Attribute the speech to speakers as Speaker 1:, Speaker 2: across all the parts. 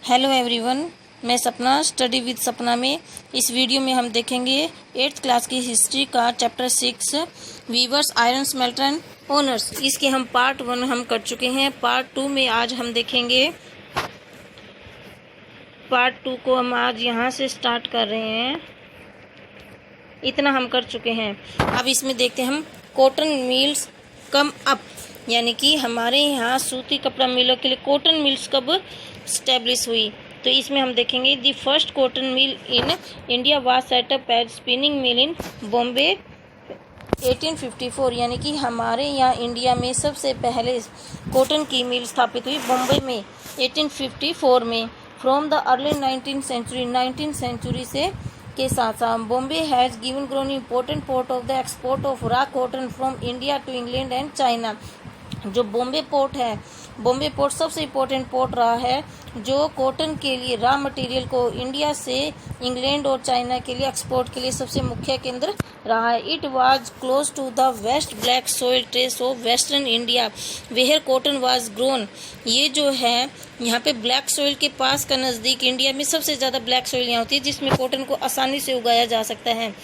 Speaker 1: Hello everyone, मैं सपना study with सपना में इस वीडियो में हम देखेंगे 8th क्लास की हिस्ट्री का chapter 6 weavers iron smelter and owners. इसके हम पार्ट 1 हम कर चुके हैं। पार्ट 2 में आज हम देखेंगे। पार्ट 2 को हम आज यहाँ से स्टार्ट कर रहे हैं। इतना हम कर चुके हैं। अब इसमें देखते हैं हम कॉटन मिल्स कम अप, यानी कि हमारे यहाँ सूती कपड़ा मिलों के लिए कॉटन मिल्स कब स्टैब्लिश हुई। तो इसमें हम देखेंगे the first cotton mill in India was set up as spinning mill in Bombay 1854, यानी कि हमारे यहाँ इंडिया में सबसे पहले कॉटन की मिल स्थापित हुई बॉम्बे में 1854 में। From the early 19th century से के साथ साथ Bombay has given grown important port of the export of raw cotton from India to England and China. जो बॉम्बे पोर्ट है, बॉम्बे पोर्ट सबसे इम्पोर्टेंट पोर्ट रहा है जो कॉटन के लिए रॉ मटेरियल को इंडिया से इंग्लैंड और चाइना के लिए एक्सपोर्ट के लिए सबसे मुख्य केंद्र रहा है। It was close to the west black soil trace of western India where cotton was grown. ये जो है यहाँ पे ब्लैक सोइल के पास का नज़दीक इंडिया में सबसे ज़्यादा ब्लैक सोइल यहाँ होती है जिसमें कॉटन को आसानी से उगाया जा सकता है।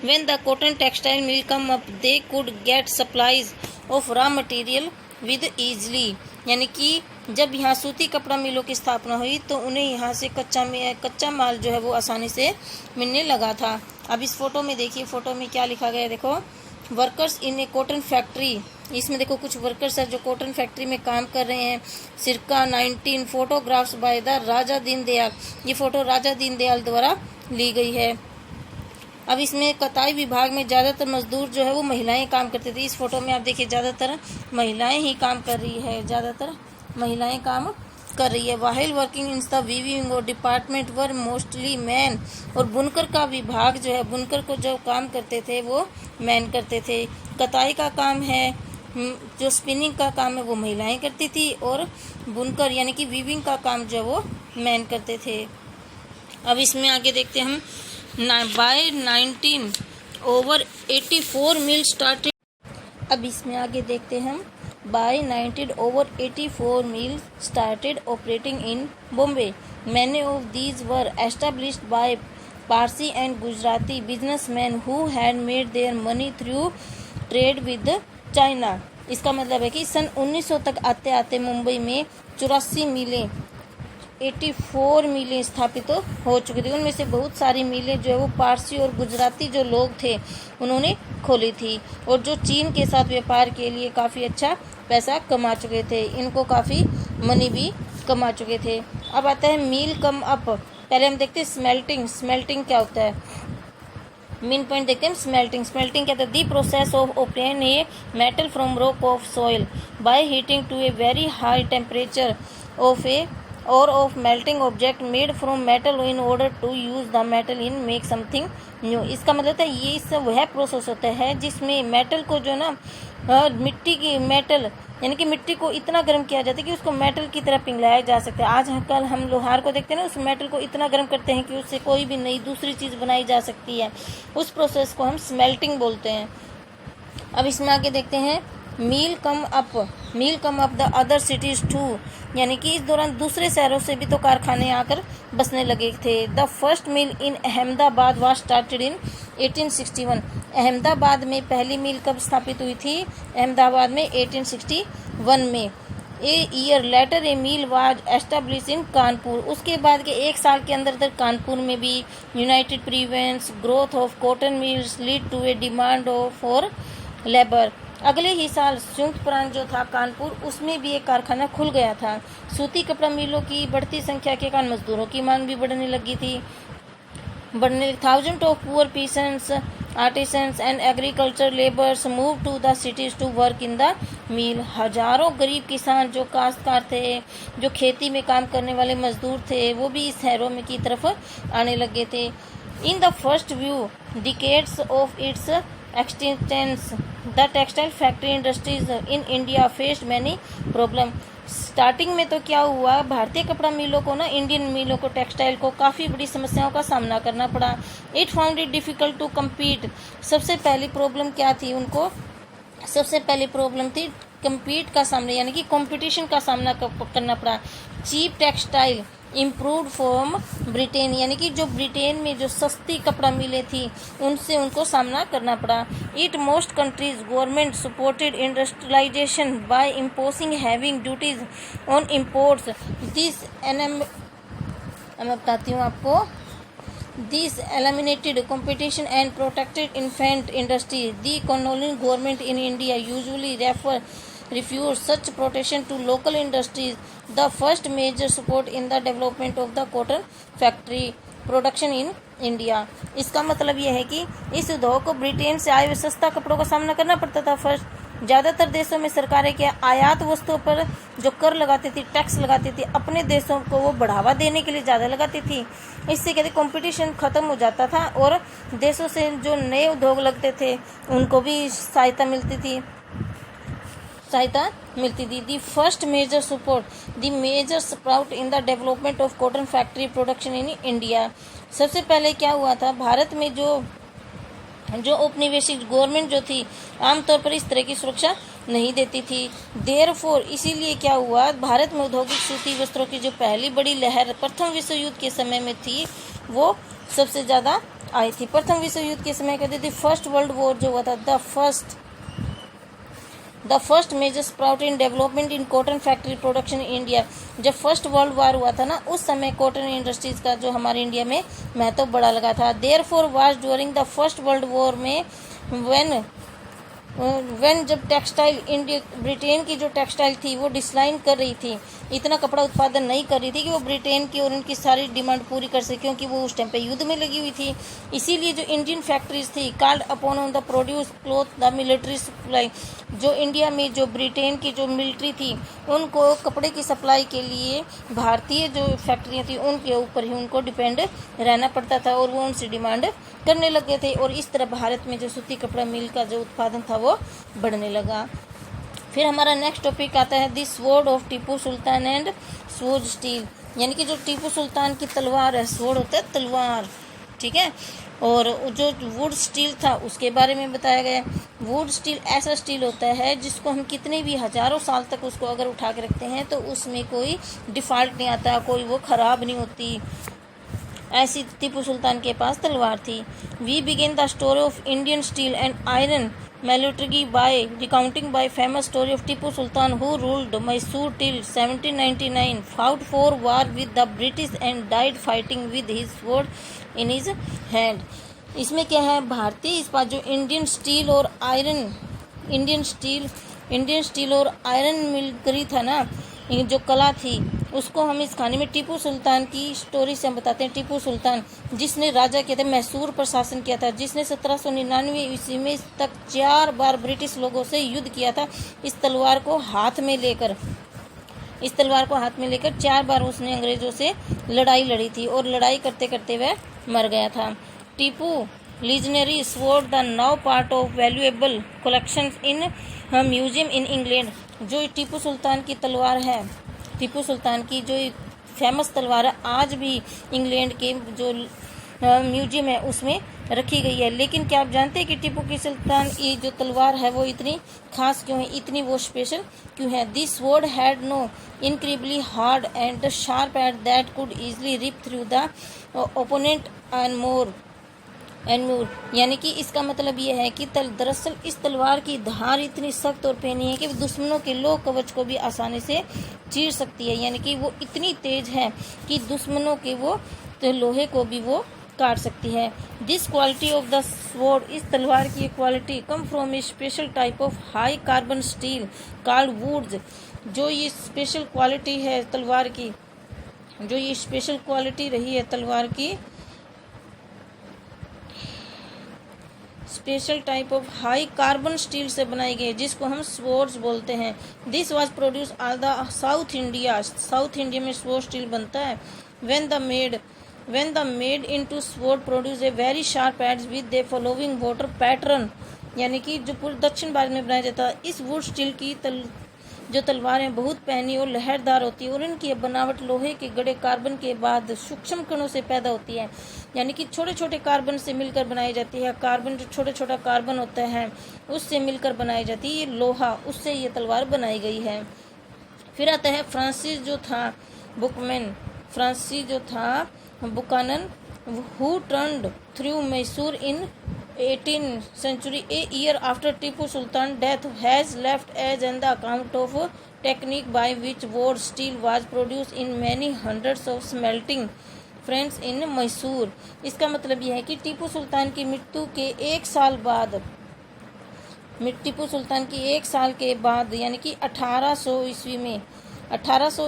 Speaker 1: When the cotton textile mill come up, they could get supplies of raw material with easily, यानी कि जब यहाँ सूती कपड़ा मिलों की स्थापना हुई तो उन्हें यहाँ से कच्चा माल जो है वो आसानी से मिलने लगा था। अब इस फोटो में देखिए, फोटो में क्या लिखा गया है, देखो workers in A cotton factory. इसमें देखो कुछ वर्कर्स हैं जो कॉटन फैक्ट्री में काम कर रहे हैं। सिरका 19 फोटोग्राफ्स बाय द राजा दीनदयाल। ये फोटो राजा दीनदयाल द्वारा ली गई है। अब इसमें कताई विभाग में ज़्यादातर मजदूर जो है वो महिलाएं काम करती थी। इस फोटो में आप देखिए ज़्यादातर महिलाएं ही काम कर रही है, ज़्यादातर महिलाएं काम कर रही है। वाहिल वर्किंग इन द वीविंग और डिपार्टमेंट वर मोस्टली मैन। और बुनकर का विभाग जो है, बुनकर को जो काम करते थे वो मैन करते थे। कताई का काम है, जो स्पिनिंग का काम है वो महिलाएं करती थी, और बुनकर यानी कि वीविंग का काम जो वो मैन करते थे। अब इसमें आगे देखते हैं हम by 19/84 मिल स्टार्टेड। अब इसमें आगे देखते हैं हम by 19/84 mill started operating in Bombay. Many of these were established by Parsi and Gujarati businessmen who had made their money through trade with China। इसका मतलब है कि सन 1900 तक आते आते मुंबई में 84 मिलें 84 मिलें स्थापित हो चुकी थी। उनमें से बहुत सारी मिलें जो है वो पारसी और गुजराती जो लोग थे उन्होंने खोली थी, और जो चीन के साथ व्यापार के लिए काफ़ी अच्छा पैसा कमा चुके थे। इनको काफ़ी मनी भी कमा चुके थे। अब आता है मील कम अप। पहले हम देखते हैं स्मेल्टिंग। स्मेल्टिंग क्या होता है, मेन पॉइंट देखते हैं। स्मेल्टिंग क्या होता है, the process of obtain a metal from rock of soil by heating to a very high temperature of a or of melting object made from metal in order to use the metal in make something new. इसका मतलब है ये इससे वह process होता है जिसमें metal को जो ना मिट्टी की मेटल यानी कि मिट्टी को इतना गर्म किया जाता है कि उसको मेटल की तरह पिघलाया जा सकता है। आज कल हम लोहार को देखते हैं ना, उस मेटल को इतना गर्म करते हैं कि उससे कोई भी नई दूसरी चीज़ बनाई जा सकती है। उस प्रोसेस को हम स्मेल्टिंग बोलते हैं। अब इसमें आगे देखते हैं mill come up the other cities too, यानी कि इस दौरान दूसरे शहरों से भी तो कारखाने आकर बसने लगे थे। The first mill in Ahmedabad was started in 1861। Ahmedabad में पहली मिल कब स्थापित हुई थी, अहमदाबाद में 1861 में। A year later a mill was establish in Kanpur. उसके बाद के एक साल के अंदर कानपुर में भी united prevents growth of cotton mills lead to a demand for labour. अगले ही साल संयुक्त प्रांत जो था कानपुर, उसमें भी एक कारखाना खुल गया था। सूती कपड़ा मिलों की बढ़ती संख्या के कारण मजदूरों की मांग भी बढ़ने लगी थी। Thousand of poor peasants artisans and agriculture labours move to the cities to work in the mill. हजारों गरीब किसान जो काश्तकार थे, जो खेती में काम करने वाले मजदूर थे, वो भी इस शहरों में की तरफ आने लगे थे। In the first view decades of its expanse the textile factory industries in India faced many problem. Starting में तो क्या हुआ, भारतीय कपड़ा मिलों को ना, इंडियन मिलों को, टेक्सटाइल को काफ़ी बड़ी समस्याओं का सामना करना पड़ा। It found it difficult to compete. सबसे पहली प्रॉब्लम क्या थी उनको, सबसे पहली प्रॉब्लम थी कम्पीट का सामना, यानी कि कंपटीशन का सामना करना पड़ा। Cheap textile improved from Britain, यानी कि जो ब्रिटेन में जो सस्ती कपड़ा मिले थी उनसे उनको सामना करना पड़ा। It most countries government supported industrialisation by imposing having duties on imports. This मैं बताती हूँ आपको। This eliminated competition and protected infant industry. The colonial government in India usually refused such protection to local industries. The first major support in the development of the cotton factory production in India. इसका मतलब यह है कि इस उद्योग को Britain से आए हुए सस्ता कपड़ों का सामना करना पड़ता था। फर्स्ट, ज़्यादातर देशों में सरकारें क्या आयात वस्तुओं पर जो कर लगाती थी, टैक्स लगाती थी, अपने देशों को वो बढ़ावा देने के लिए ज़्यादा लगाती थी। इससे कहते कंपटीशन ख़त्म हो जाता था और देशों से जो नए उद्योग लगते थे उनको भी सहायता मिलती थी। The first major support, the major sprout in the development of cotton factory production in India. सबसे पहले क्या हुआ था, भारत में जो औपनिवेशिक गवर्नमेंट जो थी आमतौर पर इस तरह की सुरक्षा नहीं देती थी। देयरफॉर इसीलिए क्या हुआ, भारत में औद्योगिक सूती वस्त्रों की जो पहली बड़ी लहर प्रथम विश्व युद्ध के समय में थी वो सबसे ज़्यादा आई थी। प्रथम विश्व युद्ध के समय कहते थे फर्स्ट वर्ल्ड वॉर जो हुआ था, the first major sprout in development in cotton factory production in India. जब फर्स्ट वर्ल्ड वॉर हुआ था ना, उस समय कॉटन इंडस्ट्रीज का जो हमारे इंडिया में महत्व बड़ा लगा था। Therefore was during the first world war में व्हेन जब टेक्सटाइल इंडिया ब्रिटेन की जो टेक्सटाइल थी वो डिक्लाइन कर रही थी, इतना कपड़ा उत्पादन नहीं कर रही थी कि वो ब्रिटेन की और उनकी सारी डिमांड पूरी कर सके, क्योंकि वो उस टाइम पे युद्ध में लगी हुई थी। इसीलिए जो इंडियन फैक्ट्रीज थी called upon on the produce cloth the military supply, जो इंडिया में जो ब्रिटेन की जो मिलिट्री थी उनको कपड़े की सप्लाई के लिए भारतीय जो फैक्ट्रियाँ थी उनके ऊपर ही उनको डिपेंड रहना पड़ता था और वो उनसे डिमांड करने लगे थे और इस तरह भारत में जो सूती कपड़ा मिल का जो उत्पादन था वो बढ़ने लगा। फिर हमारा नेक्स्ट टॉपिक आता है the sword of Tipu sultan and sword steel, यानी कि जो टीपू सुल्तान की तलवार है, स्वॉर्ड होता है तलवार, ठीक है, और जो वुड स्टील था उसके बारे में बताया गया। वुड स्टील ऐसा स्टील होता है जिसको हम कितने भी हजारों साल तक उसको अगर उठा के रखते हैं तो उसमें कोई डिफॉल्ट नहीं आता, कोई वो ख़राब नहीं होती। ऐसी टीपू सुल्तान के पास तलवार थी। We begin the story of Indian steel and iron metallurgy by recounting by famous story of Tipu Sultan who ruled Mysore till 1799, fought for war with the British and died fighting with his sword in his hand. इसमें क्या है, भारतीय इस्पात जो Indian steel और iron मिलकरी था ना, जो कला थी उसको हम इस कहानी में टीपू सुल्तान की स्टोरी से हम बताते हैं। टीपू सुल्तान जिसने राजा किया था, मैसूर पर शासन किया था, जिसने 1799 ईस्वी में तक 4 बार ब्रिटिश लोगों से युद्ध किया था। इस तलवार को हाथ में लेकर 4 बार उसने अंग्रेजों से लड़ाई लड़ी थी और लड़ाई करते करते वह मर गया था। Tipu legendary sword the now part of valuable collections in museum in England. जो टीपू सुल्तान की तलवार है, टीपू सुल्तान की जो फेमस तलवार है, आज भी इंग्लैंड के जो म्यूजियम है उसमें रखी गई है। लेकिन क्या आप जानते हैं कि टीपू की सुल्तान की जो तलवार है वो इतनी खास क्यों है, इतनी वो स्पेशल क्यों है? This sword had no incredibly hard and sharp at that could easily rip through the opponent and more, यानी कि इसका मतलब ये है कि दरअसल इस तलवार की धार इतनी सख्त और पैनी है कि दुश्मनों के लोह कवच को भी आसानी से चीर सकती है, यानी कि वो इतनी तेज है कि दुश्मनों के वो लोहे को भी वो काट सकती है। This quality of the sword, इस तलवार की quality come from a special type of high carbon steel called woods. जो ये स्पेशल क्वालिटी है तलवार की, जो ये स्पेशल क्वालिटी रही है तलवार की, special type of high carbon steel से बनाई गई, जिसको हम स्वॉर्ड्स बोलते हैं। This was produce all the South India में स्वॉर्ड स्टील बनता है। When the made into sword produce a very sharp edge with the following water pattern, यानी कि जो पूरे दक्षिण भारत में बनाया जाता है। इस वुड स्टील की जो तलवारें बहुत पैनी और लहरदार होती है और इनकी बनावट लोहे के गड़े कार्बन के बाद सूक्ष्म कणों से पैदा होती है, यानी कि छोटे छोटे कार्बन से मिलकर बनाई जाती है। कार्बन जो छोटा छोटा कार्बन होता है उससे मिलकर बनाई जाती है ये लोहा, उससे ये तलवार बनाई गई है। फिर आता है फ्रांसिस जो था बुकमैन, फ्रांसीसी जो था Buchanan, who turned through Mysore in 18th century, a year after Tipu Sultan's death, has left as an account of technique by which wrought steel was produced in many hundreds of smelting friends इन मैसूर। इसका मतलब यह है कि टीपू सुल्तान की मृत्यु के एक साल बाद, टीपू सुल्तान की एक साल के बाद यानी कि 1800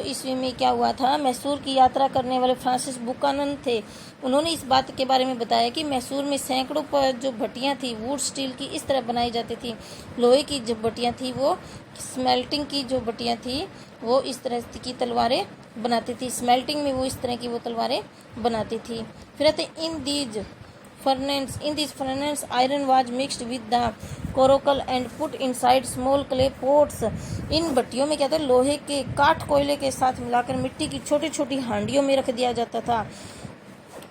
Speaker 1: ईस्वी में क्या हुआ था, मैसूर की यात्रा करने वाले फ्रांसिस बुकानन थे। उन्होंने इस बात के बारे में बताया कि मैसूर में सैकड़ों पर जो भट्टियां थी वुड स्टील की इस तरह बनाई जाती थी। लोहे की जो भट्टियां थी वो स्मेल्टिंग की जो भट्टियां थी वो इस तरह की तलवारें बनाती थी। स्मेल्टिंग में वो इस तरह की वो तलवारें बनाती थी। फिर आते in this furnace iron was mixed with the coracle and put inside small clay pots। इन भट्टियों में क्या था, लोहे के काठ कोयले के साथ मिलाकर मिट्टी की छोटी छोटी हांडियों में रख दिया जाता था।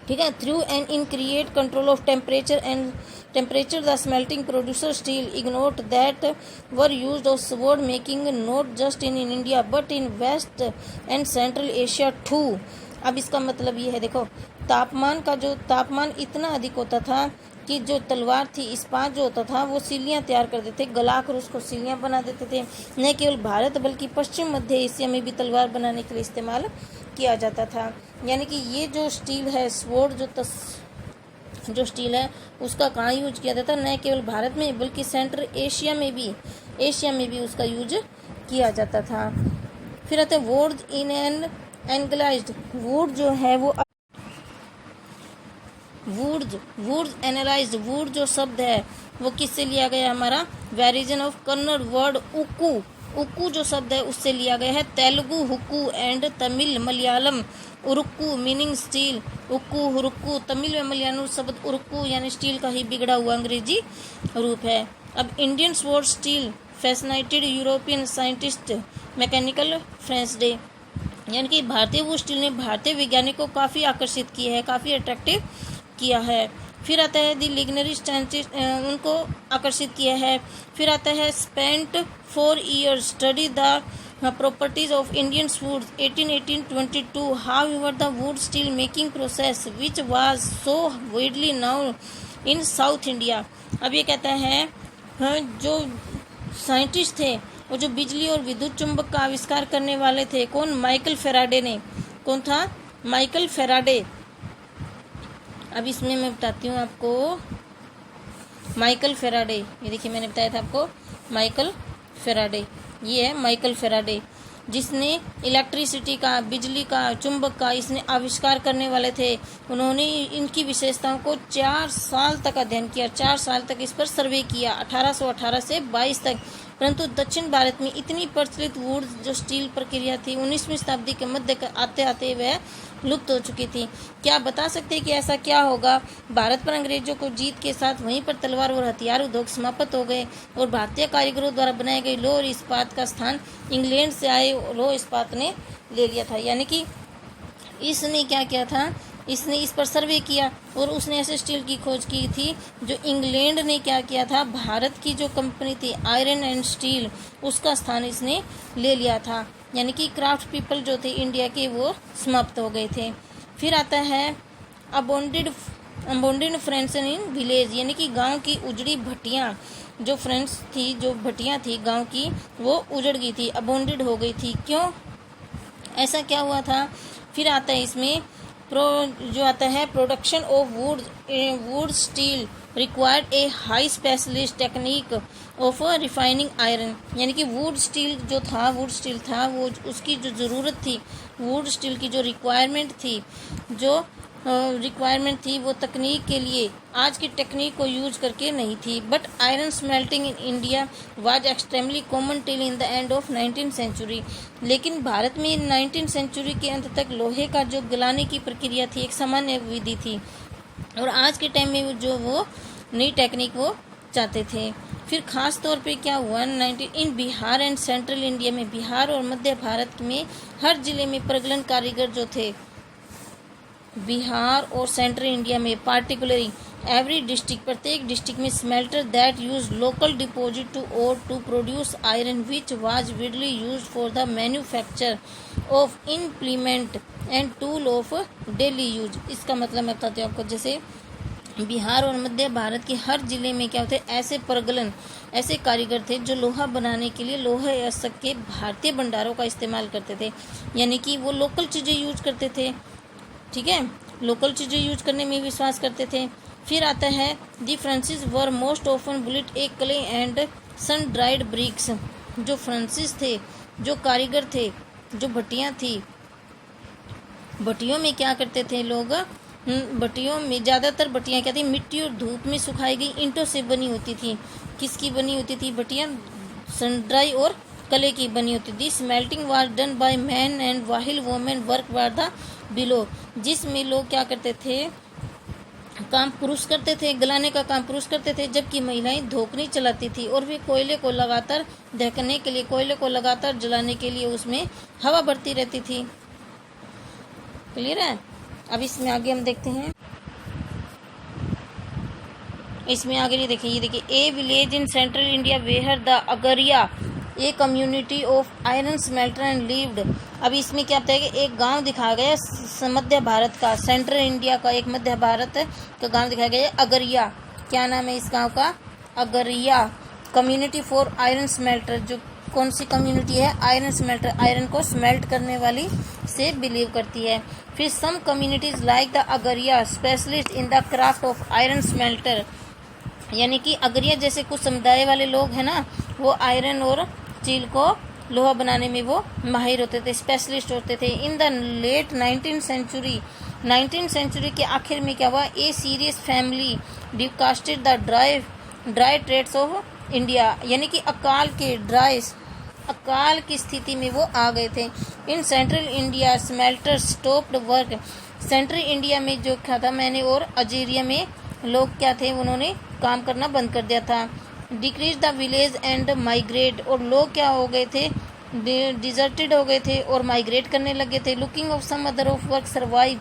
Speaker 1: ठीक है। Through and in create control of temperature the smelting producer steel इग्नोट that were used of sword making not just in India but in west and central Asia too. अब इसका मतलब ये है, देखो तापमान इतना अधिक होता था कि जो तलवार थी, इस्पात जो होता था वो सिल्लियाँ तैयार कर देते, गलाकर उसको सिल्लियाँ बना देते थे। न केवल भारत बल्कि पश्चिम मध्य एशिया में भी तलवार बनाने के लिए इस्तेमाल किया जाता था। यानी कि ये जो स्टील है, स्वॉर्ड जो स्टील है उसका कहाँ यूज किया जाता, न केवल भारत में बल्कि सेंट्रल एशिया में भी उसका यूज किया जाता था। फिर आते वुड इन एन एंगलाइज्ड वुड जो है वो वुड एनालाइज्ड वुड जो शब्द है वो किससे लिया गया, हमारा variation of Kannada word ukku जो शब्द है उससे लिया गया है। Telugu hukku and Tamil Malayalam urukku meaning steel. उक्कू हुरुक्कू तमिल में मलयालम शब्द उरुक्कू यानी स्टील का ही बिगड़ा हुआ अंग्रेजी रूप है। अब Indian sword steel fascinated European scientist mechanical French day, यानी कि भारतीय वो स्टील ने भारतीय वैज्ञानिकों को काफ़ी आकर्षित किया है, काफ़ी अट्रैक्टिव किया है। फिर आता है दी लिग्नरी साइंटिस्ट, उनको आकर्षित किया है। फिर आता है spent 4 years study the properties of Indian woods 1822 however the wood steel making process which was so widely known in South India। अब ये कहता है जो साइंटिस्ट थे वो जो बिजली और विद्युत चुंबक का आविष्कार करने वाले थे, कौन, माइकल फेराडे ने। कौन था, माइकल फेराडे। अब इसमें मैं बताती हूँ आपको माइकल फेराडे। ये देखिए मैंने बताया था आपको माइकल फेराडे, ये है माइकल फेराडे जिसने इलेक्ट्रिसिटी का, बिजली का, चुंबक का इसने आविष्कार करने वाले थे। उन्होंने इनकी विशेषताओं को 4 साल तक अध्ययन किया, 4 साल तक इस पर सर्वे किया 1818 से 22 तक। परंतु दक्षिण भारत में इतनी प्रचलित वुड जो स्टील प्रक्रिया थी 19वीं शताब्दी के मध्य आते आते वह लुप्त हो चुकी थी। क्या बता सकते हैं कि ऐसा क्या होगा, भारत पर अंग्रेजों को जीत के साथ वहीं पर तलवार और हथियार उद्योग समाप्त हो गए और भारतीय कारीगरों द्वारा बनाए गए लोह और इस्पात का स्थान इंग्लैंड से आए लोह इस्पात ने ले लिया था। यानी कि इसने क्या किया था, इसने इस पर सर्वे किया और उसने ऐसे स्टील की खोज की थी जो इंग्लैंड ने क्या किया था, भारत की जो कंपनी थी आयरन एंड स्टील उसका स्थान इसने ले लिया था। यानी कि क्राफ्ट पीपल जो थे इंडिया के वो समाप्त हो गए थे। फिर आता है अबोंडेड फ्रेंड्स इन विलेज, यानी कि गांव की उजड़ी भट्टियाँ जो फ्रेंड्स थी, जो भट्टियाँ थी गांव की वो उजड़ गई थी, अबोंडेड हो गई थी। क्यों, ऐसा क्या हुआ था। फिर आता है इसमें जो आता है production of would steel required A high specialist technique of refining iron, यानी कि वुड स्टील था वो उसकी जो ज़रूरत थी, वुड स्टील की जो रिक्वायरमेंट थी वो तकनीक के लिए आज की टेक्निक को यूज करके नहीं थी। But iron smelting in India was extremely common till in the end of 19th century, लेकिन भारत में 19th सेंचुरी के अंत तक लोहे का जो गलाने की प्रक्रिया थी एक सामान्य विधि थी और आज के टाइम में जो वो नई टेक्निक वो चाहते थे। फिर खास तौर पे क्या हुआ इन बिहार एंड सेंट्रल इंडिया में, बिहार और मध्य भारत में हर जिले में प्रगलन कारीगर जो थे बिहार और सेंट्रल इंडिया में पार्टिकुलरली एवरी डिस्ट्रिक्ट, प्रत्येक डिस्ट्रिक्ट में smelter that use local deposit to ore to produce iron which was widely use for the manufacture of implement and tool of daily use. इसका मतलब मैं बताती हूँ आपको। जैसे बिहार और मध्य भारत के हर जिले में क्या होते ऐसे प्रगलन, ऐसे कारीगर थे जो लोहा बनाने के लिए लोहा यस्क के भारतीय भंडारों का इस्तेमाल करते थे, यानी कि वो लोकल चीज़ें यूज करते थे। ठीक है, लोकल चीज़ें यूज करने में विश्वास करते थे। फिर आता है the furnaces were most often built a clay and sun dried bricks. जो फ्रांसिस थे, जो कारीगर थे, जो भट्टियाँ थी, भट्टियों में क्या करते थे लोग, भट्टियों में ज़्यादातर भट्टियाँ क्या थी, मिट्टी और धूप में सुखाई गई ईंटों से बनी होती थी। किसकी बनी होती थी भट्टियाँ? सनड्राई और कले की बनी होती थी। Smelting was done by man and वाहिल women work were the below. जिसमें लोग क्या करते थे, काम पुरुष करते थे, गलाने का काम पुरुष करते थे, जबकि महिलाएं धोकनी चलाती थी और वे कोयले को लगातार ढकने के लिए, कोयले को लगातार जलाने के लिए उसमें हवा भरती रहती थी। क्लियर है? अब इसमें आगे हम देखते हैं, इसमें आगे ये देखिए a village in central India where the Agaria a community of iron smelter and lived. अब इसमें क्या होता है कि एक गांव दिखाया गया मध्य भारत का, सेंट्रल इंडिया का एक मध्य भारत का गांव दिखाया गया अगरिया। क्या नाम है इस गांव का? Agaria. Community for iron smelter, जो कौन सी कम्युनिटी है? आयरन स्मेल्टर, आयरन को स्मेल्ट करने वाली से बिलीव करती है। फिर some communities like the Agaria specialist in the craft of iron smelter, यानी कि अगरिया जैसे कुछ समुदाय वाले लोग हैं ना, वो आयरन और स्टील को लोहा बनाने में वो माहिर होते थे, स्पेशलिस्ट होते थे। In the late 19th century के आखिर में क्या हुआ, a serious family devastated the dry trades of India, यानी कि अकाल की स्थिति में वो आ गए थे। इन central India smelter stopped work, central India में जो क्या था, मैंने और अजीरिया में लोग क्या थे, उन्होंने काम करना बंद कर दिया था। Decrease the village and migrate, और लोग क्या हो गए थे, डिजर्टेड हो गए थे और माइग्रेट करने लगे थे। Looking of some other of work survive,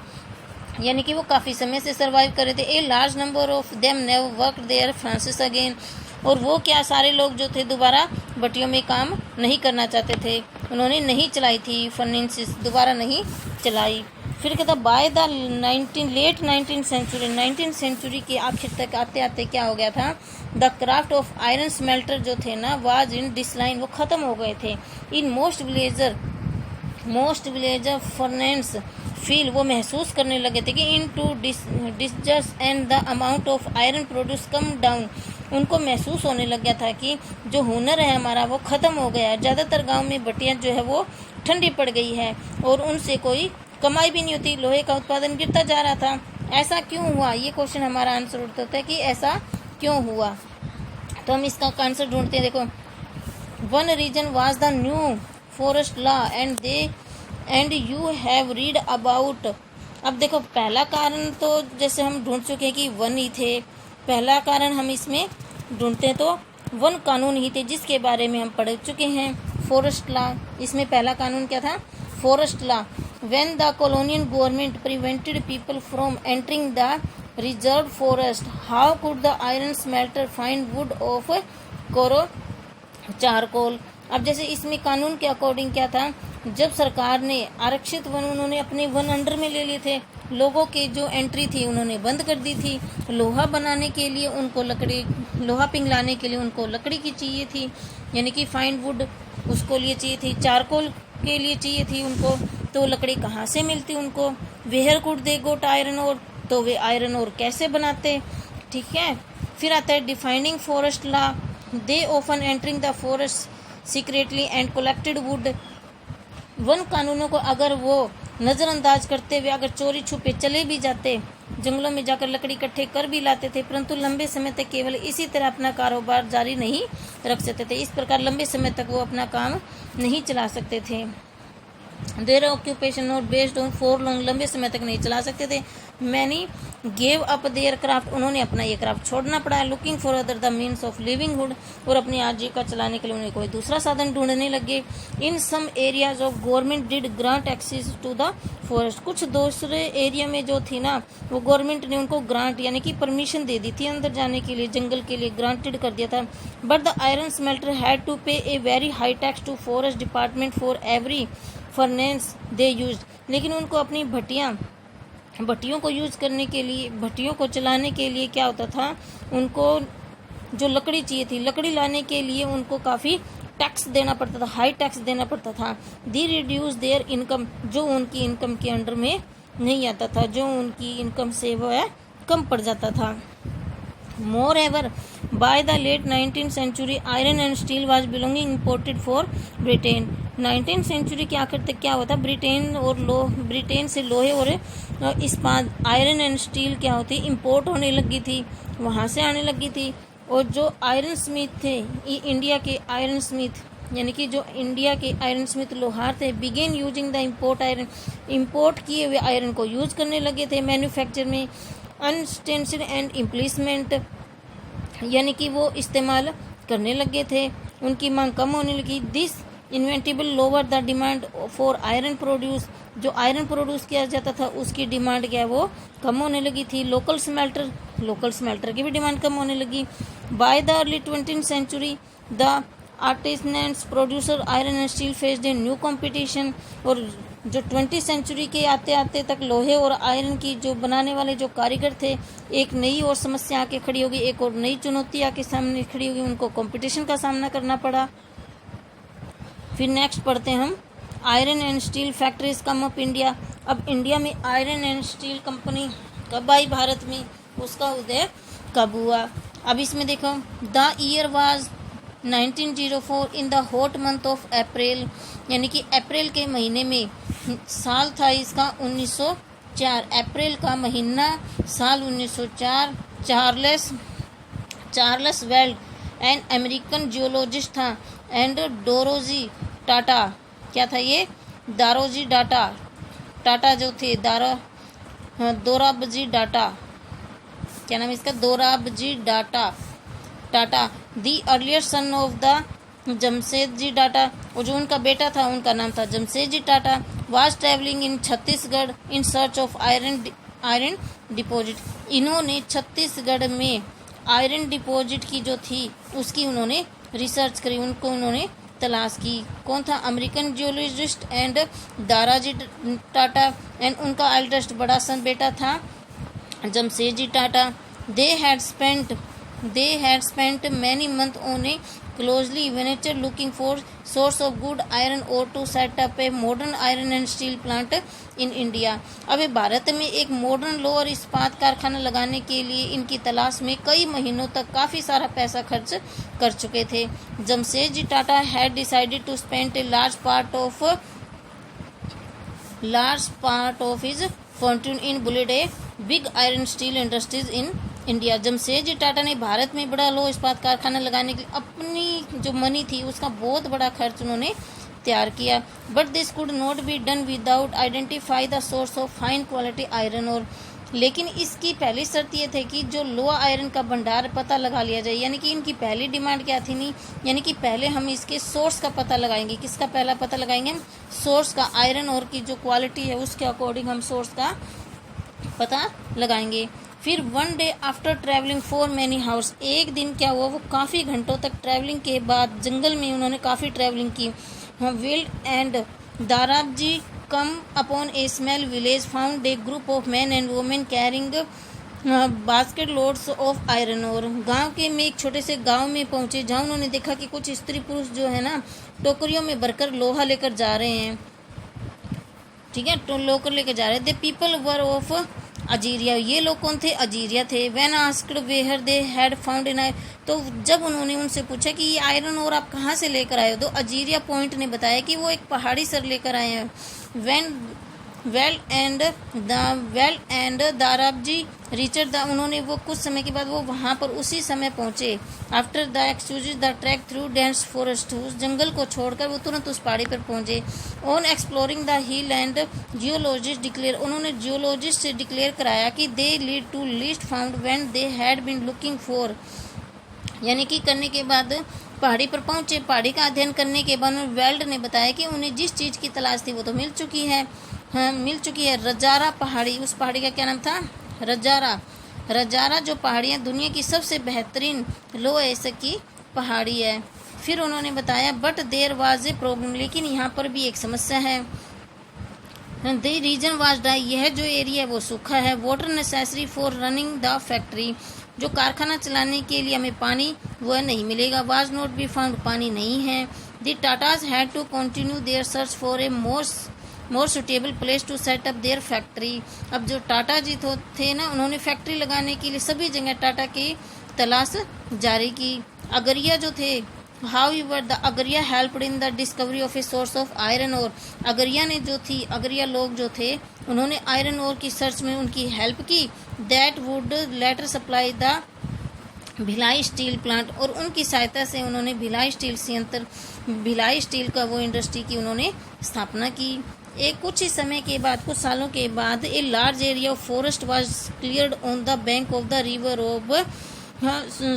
Speaker 1: यानी कि वो काफ़ी समय से सर्वाइव कर रहे थे। A large number of them never work there furnaces again, और वो क्या सारे लोग जो थे दोबारा भट्टियों में काम नहीं करना चाहते थे, उन्होंने नहीं चलाई थी फर्नेसेस, दोबारा नहीं चलाई। फिर कहता by the late 19th century के आखिर तक आते आते क्या हो गया था, the craft of iron smelter जो थे ना, वाज इन डिसलाइन, वो ख़त्म हो गए थे। In most villager furnaces fell, वो महसूस करने लगे थे कि into disuse and the amount of iron produce come down, उनको महसूस होने लग गया था कि जो हुनर है हमारा वो ख़त्म हो गया है। ज़्यादातर गांव में भट्टियाँ जो है वो ठंडी पड़ गई है और उनसे कोई कमाई भी नहीं होती, लोहे का उत्पादन गिरता जा रहा था। ऐसा क्यों हुआ, ये क्वेश्चन हमारा आंसर उठता है कि ऐसा क्यों हुआ। तो हम इसका आंसर ढूंढते हैं। देखो, one reason was the new forest law and you have read about. अब देखो, पहला कारण तो जैसे हम ढूंढ चुके हैं कि वन ही थे, पहला कारण हम इसमें ढूंढते हैं तो वन कानून ही थे जिसके बारे में हम पढ़ चुके हैं, फॉरेस्ट लॉ। इसमें पहला कानून क्या था, forest law. When the colonial government prevented people from entering the reserved forest, how could the iron smelter find wood of charcoal? अब जैसे इसमें कानून के अकॉर्डिंग क्या था, जब सरकार ने आरक्षित वन उन्होंने अपने वन अंडर में ले लिए थे, लोगों के जो एंट्री थी उन्होंने बंद कर दी थी। लोहा बनाने के लिए उनको लकड़ी, लोहा पिघलाने के लिए उनको लकड़ी की चाहिए थी, यानी कि फाइन वुड उसको लिए चाहिए थी, चारकोल के लिए चाहिए थी उनको, तो लकड़ी कहाँ से मिलती उनको। Where could they got iron और, तो वे आयरन और कैसे बनाते। ठीक है, फिर आता है defining forest law. They often entering the forest secretly and collected would. One कानूनों को अगर वो नज़रअंदाज करते हुए अगर चोरी छुपे चले भी जाते, जंगलों में जाकर लकड़ी इकट्ठे कर भी लाते थे, परंतु लंबे समय तक केवल इसी तरह अपना कारोबार जारी नहीं रख सकते थे। इस प्रकार लंबे समय तक वो अपना काम नहीं चला सकते थे। Their occupation not based on for long, लंबे समय तक नहीं चला सकते थे। Many gave up their craft, उन्होंने अपना ये क्राफ्ट छोड़ना पड़ा। Looking for other the means of livelihood, और अपनी आजीविका चलाने के लिए उन्हें कोई दूसरा साधन ढूंढने लगे। In some areas of government did grant access to the forest, कुछ दूसरे एरिया में जो थी ना वो गवर्नमेंट ने उनको ग्रांट यानी कि परमिशन दे दी थी अंदर जाने के लिए, जंगल के लिए ग्रांटेड कर दिया था। But the iron smelter had to pay a very high tax to forest department for every furnace they use, लेकिन उनको अपनी भट्टियों को यूज करने के लिए, भट्टियों को चलाने के लिए क्या होता था, उनको जो लकड़ी चाहिए थी, लकड़ी लाने के लिए उनको काफ़ी टैक्स देना पड़ता था, हाई टैक्स देना पड़ता था। दी रिड्यूस देयर इनकम, जो उनकी इनकम के अंडर में नहीं आता था, जो उनकी इनकम से वो है कम पड़ जाता था। Moreover, by the late 19th century, iron and steel was belonging imported for Britain. 19th century क्या होता, ब्रिटेन से लोहे और इस्पात, आयरन एंड स्टील क्या होती, इंपोर्ट होने लगी थी, वहाँ से आने लगी थी। और जो आयरन स्मिथ थे, इंडिया के आयरन स्मिथ यानी कि जो इंडिया के आयरन स्मिथ लोहार थे, began using the import iron, import किए हुए आयरन को यूज करने लगे थे मैन्युफैक्चर में। अनस्टेंसिल एंड इम्प्लेसमेंट यानी कि वो इस्तेमाल करने लगे थे, उनकी मांग कम होने लगी। This inevitable lower the demand for iron produce, जो आयरन प्रोड्यूस किया जाता था उसकी डिमांड क्या है वो कम होने लगी थी। लोकल स्मेल्टर की भी डिमांड कम होने लगी। By the early 20th century the artisans producer iron and steel faced a new competition, और जो 20th सेंचुरी के आते आते तक लोहे और आयरन की जो बनाने वाले जो कारीगर थे, एक नई और समस्या आके खड़ी होगी, एक और नई चुनौती आके सामने खड़ी होगी, उनको कंपटीशन का सामना करना पड़ा। फिर नेक्स्ट पढ़ते हैं हम, iron and steel factories come up India. अब इंडिया में आयरन एंड स्टील कंपनी कब आई भारत में, उसका उदय कब हुआ। अब इसमें देखो, the year was 1904 in the hot month of April, यानी कि अप्रैल के महीने में, साल था इसका 1904, अप्रैल का महीना साल 1904। Charles weld an American geologist था, एंड डोरोजी टाटा, क्या था ये, दारोजी टाटा जो थे, दोराबजी डाटा, क्या नाम इसका, Dorabji Tata the earlier son of the Jamshedji Tata, और जो उनका बेटा था उनका नाम था Jamshedji Tata. Was travelling in Chhattisgarh in search of iron deposit, इन्होंने छत्तीसगढ़ में आयरन डिपॉजिट की जो थी उसकी उन्होंने रिसर्च करी, उनको उन्होंने तलाश की। कौन था, American geologist and Dorabji Tata, and उनका एल्डेस्ट बड़ा सन बेटा था Jamshedji Tata. They had spent many months on a closely venture looking for source of good iron ore to set up a modern iron and steel plant in India. अब भारत में एक modern lower इस्पात कारखाना लगाने के लिए इनकी तलाश में कई महीनों तक काफ़ी सारा पैसा खर्च कर चुके थे। Jamshedji Tata had decided to spend a large part of his fortune in build a big iron steel industries in India. Jamshedji Tata ने भारत में बड़ा लोह इस्पात कारखाना लगाने के लिए अपनी जो मनी थी उसका बहुत बड़ा खर्च उन्होंने तैयार किया। But this could not be done without identify the source of fine quality iron और, लेकिन इसकी पहली शर्त ये थी कि जो लोहा आयरन का भंडार पता लगा लिया जाए, यानी कि इनकी पहली डिमांड क्या थी, नहीं यानी कि पहले हम इसके सोर्स का पता लगाएंगे। किसका पहला पता लगाएंगे, सोर्स का, आयरन और की जो क्वालिटी है उसके अकॉर्डिंग हम सोर्स का पता लगाएंगे। फिर one day after travelling for many house, एक दिन क्या हुआ, वो काफ़ी घंटों तक ट्रैवलिंग के बाद जंगल में उन्होंने काफ़ी ट्रैवलिंग की। Weld and Dorabji come upon a small village, found a group of man and women carrying basket loads of iron ore. गांव के में एक छोटे से गांव में पहुंचे, जहां उन्होंने देखा कि कुछ स्त्री पुरुष जो है ना टोकरियों में भरकर लोहा लेकर जा रहे हैं, ठीक है, तो लोकर लेकर जा रहे थे। पीपल वर ऑफ अजीरिया, ये लोग कौन थे, अजीरिया थे। When asked where they had found in iron, तो जब उन्होंने उनसे पूछा कि ये आयरन और आप कहाँ से लेकर आए हो, तो अजीरिया पॉइंट ने बताया कि वो एक पहाड़ी से लेकर आए हैं। वेल एंड दाराबजी रिचर्ड द उन्होंने वो कुछ समय के बाद वो वहाँ पर उसी समय पहुँचे। After the excuse the track through dense forest, उस जंगल को छोड़कर वो तुरंत उस पहाड़ी पर पहुँचे। On exploring the hill and geologist declare, उन्होंने जियोलॉजिस्ट से डिक्लेयर कराया कि they lead to least found when they had been looking for, यानी कि करने के बाद पहाड़ी पर पहुंचे। पहाड़ी का अध्ययन करने के बाद वेल्ड ने बताया कि उन्हें जिस चीज़ की तलाश थी वो तो मिल चुकी है। हाँ, मिल चुकी है। रजारा पहाड़ी, उस पहाड़ी का क्या नाम था? रजारा। रजारा जो पहाड़ियाँ दुनिया की सबसे बेहतरीन लो ऐसे की पहाड़ी है। फिर उन्होंने बताया but there was a problem, लेकिन यहाँ पर भी एक समस्या है। द रीजन वाज ड्राई, यह जो एरिया है वो सूखा है। Water necessary for running the factory, जो कारखाना चलाने के लिए हमें पानी वह नहीं मिलेगा। वाज नॉट बी फाउंड, पानी नहीं है। The Tatas had to continue their search for a more suitable place to set up their factory. अब जो टाटा जी थे ना, उन्होंने फैक्ट्री लगाने के लिए सभी जगह टाटा की तलाश जारी की। अगरिया जो थे, however the Agaria helped in the discovery of a source of iron ore, Agaria लोग जो थे उन्होंने आयरन ओर की सर्च में उनकी हेल्प की। That would later supply the Bhilai steel plant, और उनकी सहायता से उन्होंने भिलाई स्टील संयंत्र, भिलाई स्टील का वो इंडस्ट्री की उन्होंने स्थापना की। एक कुछ ही समय के बाद, कुछ सालों के बाद, a large area of forest was cleared on the bank of the river of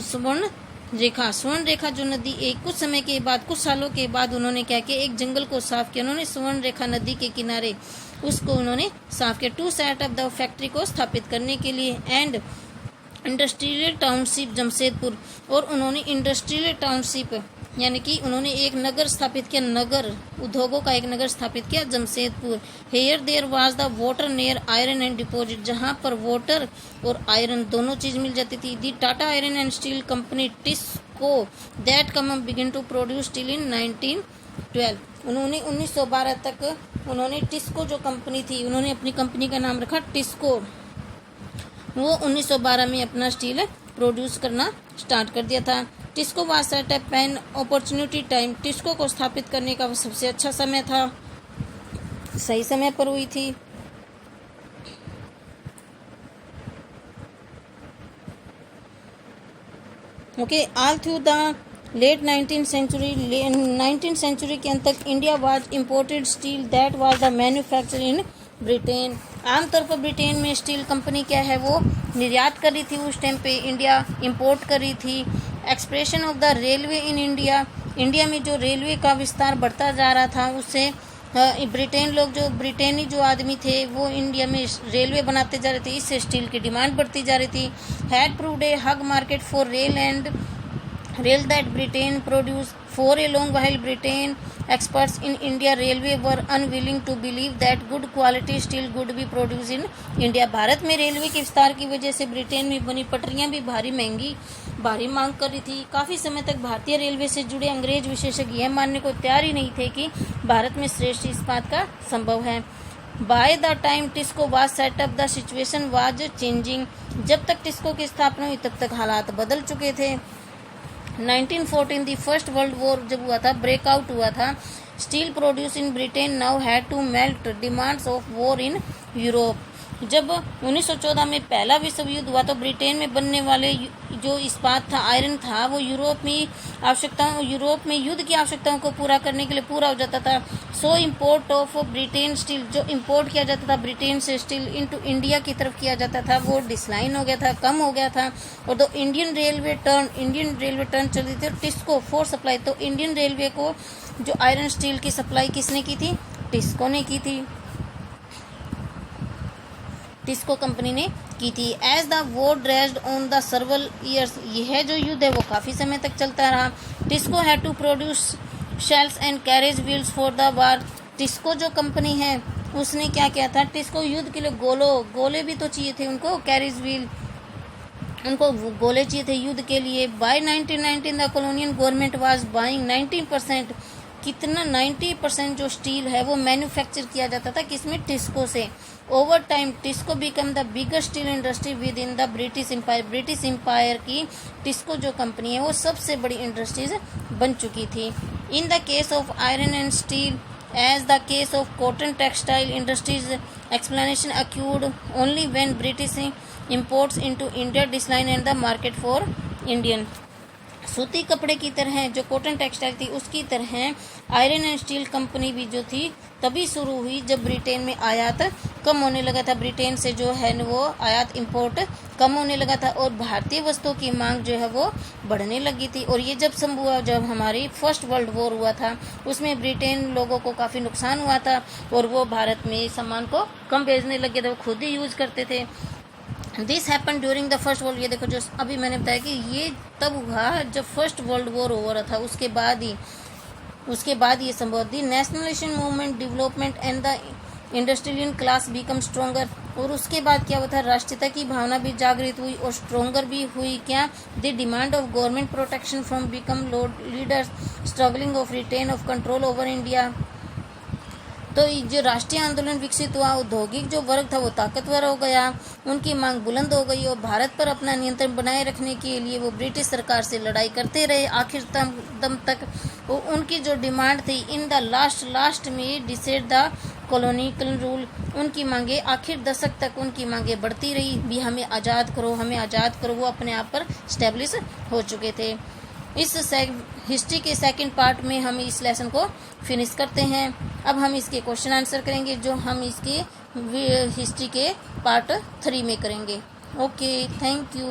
Speaker 1: स्वर्ण रेखा जो नदी, एक कुछ समय के बाद, कुछ सालों के बाद उन्होंने क्या किया, एक जंगल को साफ किया। उन्होंने स्वर्ण रेखा नदी के किनारे उसको उन्होंने साफ किया। To set up the factory को स्थापित करने के लिए। एंड इंडस्ट्रियल टाउनशिप जमशेदपुर, और उन्होंने इंडस्ट्रियल टाउनशिप यानी कि उन्होंने एक नगर स्थापित किया, नगर उद्योगों का एक नगर स्थापित किया Jamshedpur. Here there was the water near iron and deposit, जहाँ पर वाटर और आयरन दोनों चीज मिल जाती थी। The Tata iron and steel company TISCO that come begin to produce steel in 1912, उन्होंने 1912 तक उन्होंने टिस्को जो कंपनी थी, उन्होंने अपनी कंपनी का नाम रखा टिस्को। वो 1912 में अपना स्टील प्रोड्यूस करना स्टार्ट कर दिया था। TISCO was set up an opportunity time, TISCO को स्थापित करने का वो सबसे अच्छा समय था, सही समय पर हुई थी। Okay, all through the late 19th century के अंत तक India was imported steel that was the manufacture in Britain. आमतौर पर ब्रिटेन में स्टील कंपनी क्या है वो निर्यात कर रही थी, उस टाइम पे इंडिया इंपोर्ट कर रही थी। Expression of the railway in India, India में जो रेलवे का विस्तार बढ़ता जा रहा था उससे ब्रिटेनी जो आदमी थे वो इंडिया में रेलवे बनाते जा रहे थे, इससे स्टील की डिमांड बढ़ती जा रही थी। Had proved A hug market for rail that Britain produce for a long while Britain experts in India railway were unwilling to believe that good quality steel would be produced in India। Bharat में railway के विस्तार की वजह से Britain में बनी पटरियां भी भारी मांग कर रही थी। काफ़ी समय तक भारतीय रेलवे से जुड़े अंग्रेज विशेषज्ञ यह मानने को तैयार ही नहीं थे कि भारत में श्रेष्ठ इस्पात का संभव है। By the time TISCO was set up the situation was changing, जब तक टिस्को की स्थापना हुई तब तक हालात बदल चुके थे। 1914 दी फर्स्ट वर्ल्ड वॉर जब हुआ था, ब्रेकआउट हुआ था, steel produce in Britain now had to melt demands of war in Europe. जब 1914 में पहला विश्व युद्ध हुआ तो ब्रिटेन में बनने वाले जो इस्पात था, आयरन था, वो यूरोप में युद्ध की आवश्यकताओं को पूरा करने के लिए पूरा हो जाता था। सो इम्पोर्ट ऑफ ब्रिटेन स्टील, जो इम्पोर्ट किया जाता था ब्रिटेन से स्टील इनटू इंडिया की तरफ किया जाता था, वो डिस्लाइन हो गया था, कम हो गया था। और तो इंडियन रेलवे टर्न चल रही थी टिस्को फॉर सप्लाई, तो इंडियन रेलवे को जो आयरन स्टील की सप्लाई किसने की थी? टिस्को ने की थी, टिस्को कंपनी ने की थी। As the war dragged on the several years, यह जो युद्ध है वो काफ़ी समय तक चलता रहा। TISCO had to produce shells and carriage wheels for the war, TISCO जो कंपनी है उसने क्या किया था, टिस्को युद्ध के लिए गोले भी तो चाहिए थे उनको, कैरेज व्हील, उनको गोले चाहिए थे युद्ध के लिए। By 1919 the colonial government was buying 90%, कितना 90% जो स्टील है वो मैन्युफैक्चर किया जाता था किसमें? टिस्को से। Over time TISCO become the biggest steel industry with in the British empire, British empire की टिस्को जो कंपनी है वो सबसे बड़ी इंडस्ट्रीज बन चुकी थी। In the case of iron and steel as the case of cotton textile industries. Explanation occurred only when British imports into India declined and the market for Indian. सूती कपड़े की तरह जो कॉटन टेक्सटाइल थी उसकी तरह आयरन एंड स्टील कंपनी भी जो थी तभी शुरू हुई जब ब्रिटेन में आयात कम होने लगा था। ब्रिटेन से जो है वो आयात इंपोर्ट कम होने लगा था और भारतीय वस्तुओं की मांग जो है वो बढ़ने लगी थी। और ये जब संभव हुआ जब हमारी फर्स्ट वर्ल्ड वॉर हुआ था, उसमें ब्रिटेन लोगों को काफ़ी नुकसान हुआ था और वो भारत में सामान को कम भेजने लगे थे, वो खुद ही यूज़ करते थे। This happen during the first world, ये देखो जो अभी मैंने बताया कि ये तब हुआ जब फर्स्ट वर्ल्ड वॉर हो रहा था, उसके बाद ये संभव। The nationalisation movement development and the industrial class become stronger, और उसके बाद क्या हुआ था, राष्ट्रीयता की भावना भी जागृत हुई और स्ट्रोंगर भी हुई। क्या? The demand of government protection from become leaders struggling of retain of control over India. तो जो राष्ट्रीय आंदोलन विकसित हुआ, औद्योगिक जो वर्ग था वो ताकतवर हो गया, उनकी मांग बुलंद हो गई और भारत पर अपना नियंत्रण बनाए रखने के लिए वो ब्रिटिश सरकार से लड़ाई करते रहे आखिर दम तक। उनकी जो डिमांड थी इन द लास्ट में डिसाइड द कॉलोनियल रूल, उनकी मांगे आखिर दशक तक उनकी मांगे बढ़ती रही भी हमें आज़ाद करो, हमें आज़ाद करो। वो अपने आप पर स्टेब्लिश हो चुके थे। इस हिस्ट्री के सेकंड पार्ट में हम इस लेसन को फिनिश करते हैं। अब हम इसके क्वेश्चन आंसर करेंगे जो हम इसके हिस्ट्री के पार्ट 3 में करेंगे। Okay, thank you.